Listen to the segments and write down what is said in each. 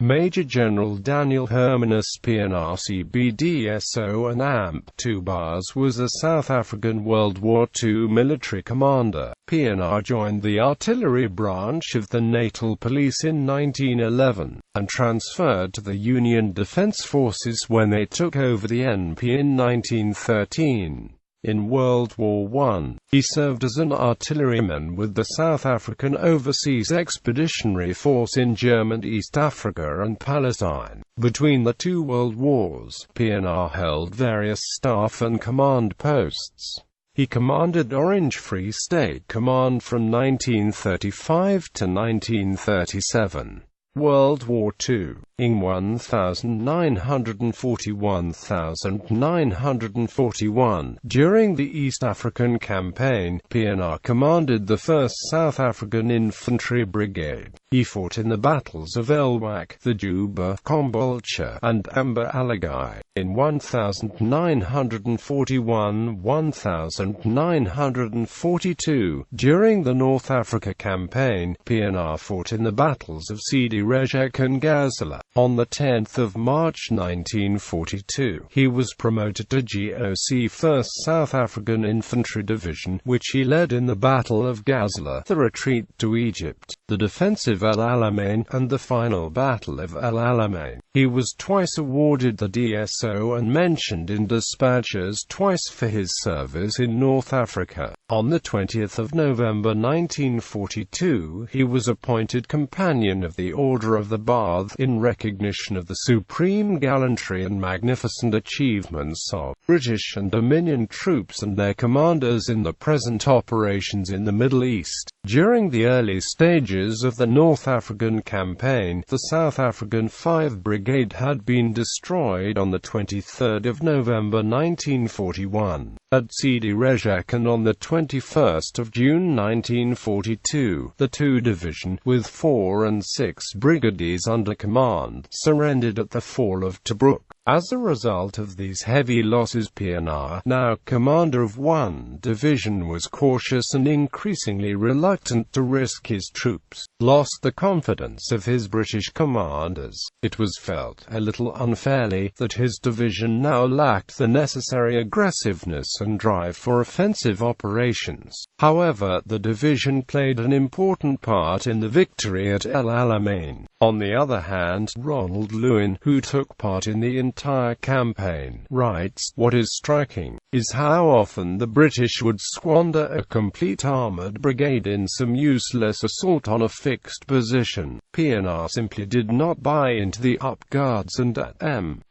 Major General Daniel Hermanus Pienaar CBDSO and AMP 2 Bars was a South African World War II military commander. Pienaar joined the artillery branch of the Natal Police in 1911, and transferred to the Union Defence Forces when they took over the NP in 1913. In World War I, he served as an artilleryman with the South African Overseas Expeditionary Force in German East Africa and Palestine. Between the two world wars, Pienaar held various staff and command posts. He commanded Orange Free State Command from 1935 to 1937. World War II. In 1941. During the East African Campaign, Pienaar commanded the 1st South African Infantry Brigade. He fought in the battles of Elwak, the Juba, Kombolcha, and Amba-Alagai. In 1942, during the North Africa Campaign, Pienaar fought in the battles of Sidi Rezak and Gazala. On the 10th of March 1942, he was promoted to GOC 1st South African Infantry Division, which he led in the Battle of Gazala, the retreat to Egypt, the defense of El Alamein, and the final Battle of El Alamein. He was twice awarded the DSO and mentioned in dispatches twice for his service in North Africa. On the 20th of November 1942, he was appointed Companion of the Order of the Bath in recognition of the supreme gallantry and magnificent achievements of British and Dominion troops and their commanders in the present operations in the Middle East. During the early stages of the North African Campaign, the South African 5 Brigade had been destroyed on the 23rd of November 1941 at Sidi Rezak, and on the 21st of June 1942, the 2 Division, with 4 and 6 brigades under command, surrendered at the fall of Tobruk. As a result of these heavy losses, Pienaar, now commander of 1 division, was cautious and increasingly reluctant to risk his troops, lost the confidence of his British commanders. It was felt, a little unfairly, that his division now lacked the necessary aggressiveness and drive for offensive operations. However, the division played an important part in the victory at El Alamein. On the other hand, Ronald Lewin, who took part in the entire campaign, writes, "What is striking is how often the British would squander a complete armoured brigade in some useless assault on a fixed position." Pienaar simply did not buy into the up-guards and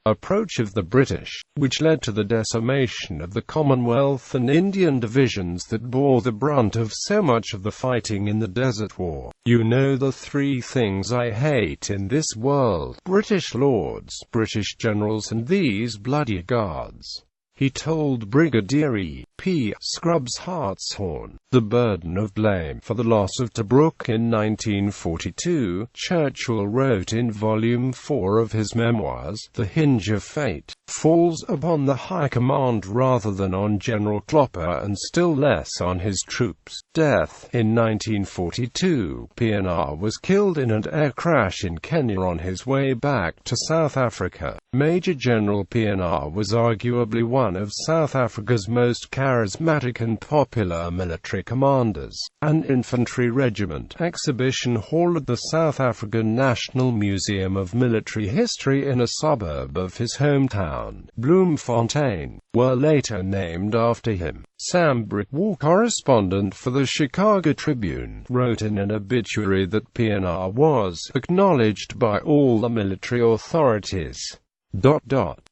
approach of the British, which led to the decimation of the Commonwealth and Indian divisions that bore the brunt of so much of the fighting in the Desert War. "You know the 3 things I hate in this world: British lords, British generals, and these bloody guards," he told Brigadier E.P. Scrubs Hartshorn. The burden of blame for the loss of Tobruk in 1942, Churchill wrote in Volume 4 of his memoirs, The Hinge of Fate, falls upon the High Command rather than on General Klopper, and still less on his troops. Death. In 1942, Pienaar was killed in an air crash in Kenya on his way back to South Africa. Major General Pienaar was arguably one of South Africa's most charismatic and popular military commanders. An infantry regiment exhibition hall at the South African National Museum of Military History in a suburb of his hometown, Bloemfontein, were later named after him. Sam Brick, war correspondent for the Chicago Tribune, wrote in an obituary that Pienaar was acknowledged by all the military authorities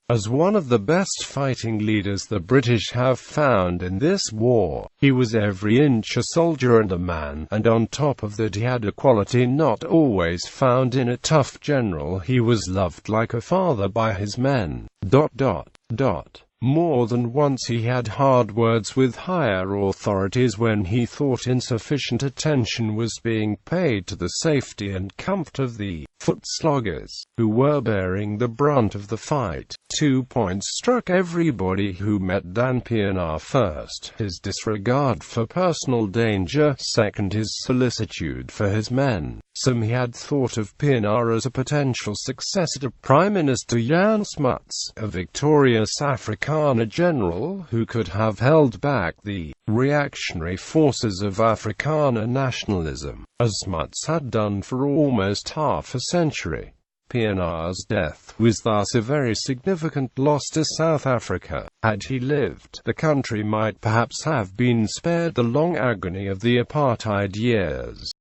as one of the best fighting leaders the British have found in this war. He was every inch a soldier and a man, and on top of that he had a quality not always found in a tough general: he was loved like a father by his men. More than once he had hard words with higher authorities when he thought insufficient attention was being paid to the safety and comfort of the foot sloggers, who were bearing the brunt of the fight. 2 points struck everybody who met Pienaar. First, his disregard for personal danger. Second, his solicitude for his men. Some had thought of Pienaar as a potential successor to Prime Minister Jan Smuts, a victorious Afrikaner general who could have held back the reactionary forces of Afrikaner nationalism, as Smuts had done for almost half a century. Pienaar's death was thus a very significant loss to South Africa. Had he lived, the country might perhaps have been spared the long agony of the apartheid years.